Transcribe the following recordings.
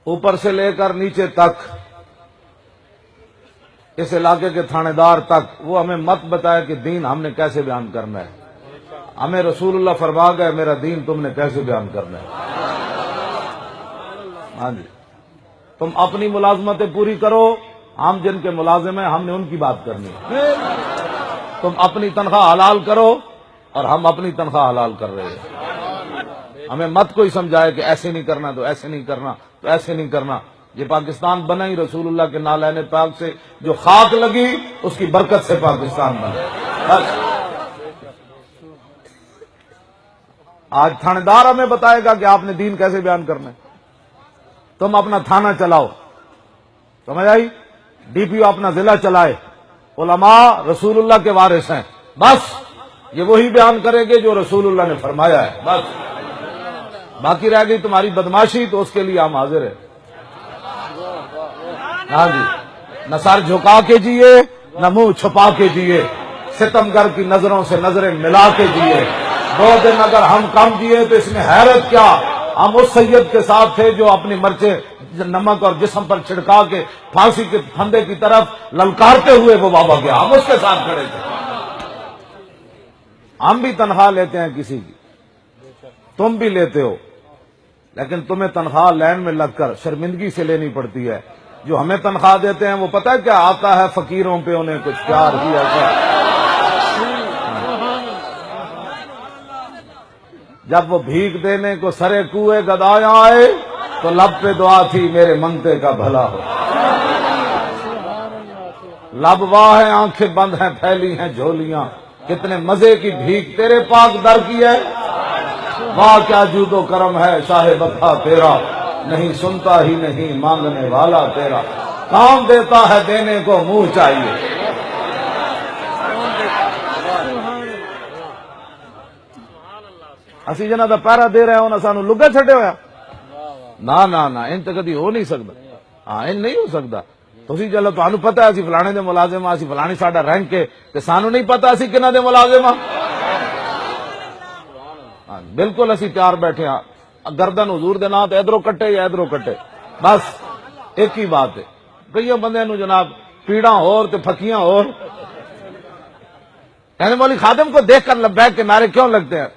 اوپر سے لے کر نیچے تک، اس علاقے کے تھانے دار تک، وہ ہمیں مت بتائے کہ دین ہم نے کیسے بیان کرنا ہے. ہمیں رسول اللہ فرما گئے میرا دین تم نے کیسے بیان کرنا ہے. ہاں جی، تم اپنی ملازمتیں پوری کرو، ہم جن کے ملازم ہیں ہم نے ان کی بات کرنی ہے. تم اپنی تنخواہ حلال کرو اور ہم اپنی تنخواہ حلال کر رہے ہیں. ہمیں مت کوئی سمجھائے کہ ایسے نہیں کرنا تو ایسے نہیں کرنا تو ایسے نہیں کرنا. یہ پاکستان بنا ہی رسول اللہ کے نالین پاک سے، جو خاک لگی اس کی برکت سے پاکستان بنا. بس آج تھانے دار ہمیں بتائے گا کہ آپ نے دین کیسے بیان کرنا ہے. تم اپنا تھانہ چلاؤ، سمجھ آئی؟ ڈی پی او اپنا ضلع چلائے. علماء رسول اللہ کے وارث ہیں، بس یہ وہی بیان کریں گے جو رسول اللہ نے فرمایا ہے. بس باقی رہ گئی تمہاری بدماشی تو اس کے لیے ہم حاضر ہیں. ہاں جی، نہ سر جھکا کے جیے نہ منہ چھپا کے جیے، ستمگر کی نظروں سے نظریں ملا کے جیے. 2 دن اگر ہم کم جیے تو اس میں حیرت کیا. ہم اس سید کے ساتھ تھے جو اپنی مرچیں نمک اور جسم پر چھڑکا کے پھانسی کے پھندے کی طرف للکارتے ہوئے وہ بابا گیا، ہم اس کے ساتھ کھڑے تھے. ہم بھی تنخواہ لیتے ہیں کسی کی، تم بھی لیتے ہو، لیکن تمہیں تنخواہ لین میں لگ کر شرمندگی سے لینی پڑتی ہے. جو ہمیں تنخواہ دیتے ہیں وہ پتہ ہے کیا آتا ہے؟ فقیروں پہ انہیں کچھ پیار ہی ایسا. جب وہ بھیک دینے کو سرے کوئے گدایا آئے تو لب پہ دعا تھی میرے منگتے کا بھلا ہو. لب واہ ہیں، آنکھیں بند ہیں، پھیلی ہیں جھولیاں، کتنے مزے کی بھیک تیرے پاک در کی ہے. واہ کیا جود و کرم ہے شاہ بطا تیرا، نہیں سنتا ہی نہیں مانگنے والا تیرا. کام دیتا ہے دینے کو منہ چاہیے. اسی جنہ دا پیرا دے رہے ہونا سانو لگا چھٹے ہویا نا نا نا ان تے کدی ہو نہیں سکتا. ہاں ان نہیں ہو سکتا. تسی چلو تانوں پتہ ہے اسی فلانے دے ملازم ہاں، اسی فلانی ساڈا رینک کے تے سانو نہیں پتہ اسی کنا دے ملازم ہاں. بالکل اسی تیار بیٹھے ہاں، گردن حضور دے نام تے ادھروں کٹے یا ادھروں کٹے، بس ایک ہی بات ہے. کئی بندے نو جناب پیڑاں اور تے پھکیاں اور. کہنے مولی خادم کو دیکھ کر لبیک کے نعرے کیوں لگتے ہیں؟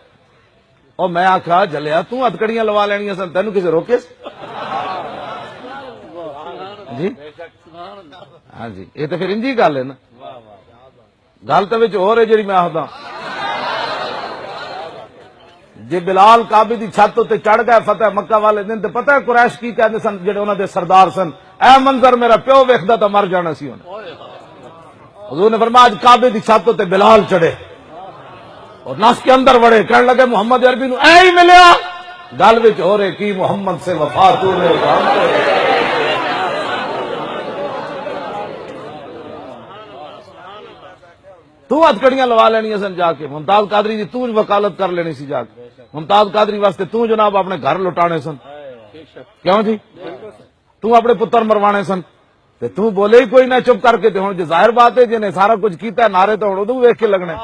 اور میں آخا جلیا تو ہتکڑیاں لوا لینیاں سن، تینوں کسے روکے جی؟ ہاں جی، یہ تو پھر انجی گل ہے نا. گل تو ہو رہی جی میں آخدا جی بلال کعبے دی چھت تے چڑھ گئے فتح مکہ والے دن تے پتہ ہے قریش کی کہندے سن جڑے انہاں دے سردار سن، اے منظر میرا پیو ویکھدا تے مر جانا سی. حضور نے فرمایا آج کعبے دی چھت تے بلال چڑھے اور نس کے اندر وڑے، کہنے لگے محمد عربی نو اے ہی ملیا. گل وچ ہو رہے کی محمد سے وفا تو نے تو ہتکڑیاں لوا لینیاں سن جا کے. ممتاز قادری دی تو وکالت کر لینی سی جا کے. ممتاز قادری واسطے تو جناب اپنے گھر لٹانے سن، کیوں جی؟ تو اپنے پتر مروانے سن تے تو بولے ہی کوئی نہ، چپ کر کے. تے ہن ظاہر بات ہے جنہیں سارا کچھ کیتا ہے نعرے تو ہن اودوں ویکھ کے لگنے.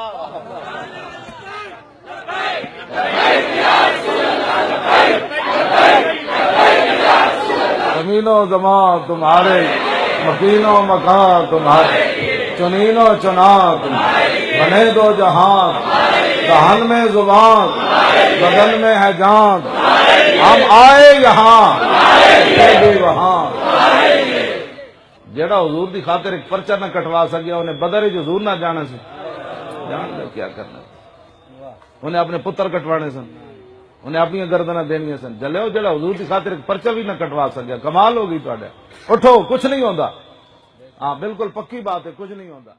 زمین و زمان تمہارے، مکین و مکان تمہارے، چنین و چنا تمہارے، بنے دو جہان، دہن میں زبان بدن میں ہے جان. ہم آئے یہاں بھی وہاں. جیڑا حضور دی خاطر ایک پرچہ نہ کٹوا سکیا انہیں بدر حضور نہ جانا سی. جان لے کیا کرنا، انہیں اپنے پتر کٹوانے سن، انہیں اپنی گردناں دینیاں سن. جلے جڑا حضور دی خاطر ایک پرچہ بھی نہ کٹوا سکیا، کمال ہو گئی تواڈے. اٹھو، کچھ نہیں ہوندا. ہاں بالکل پکی بات ہے، کچھ نہیں ہوندا.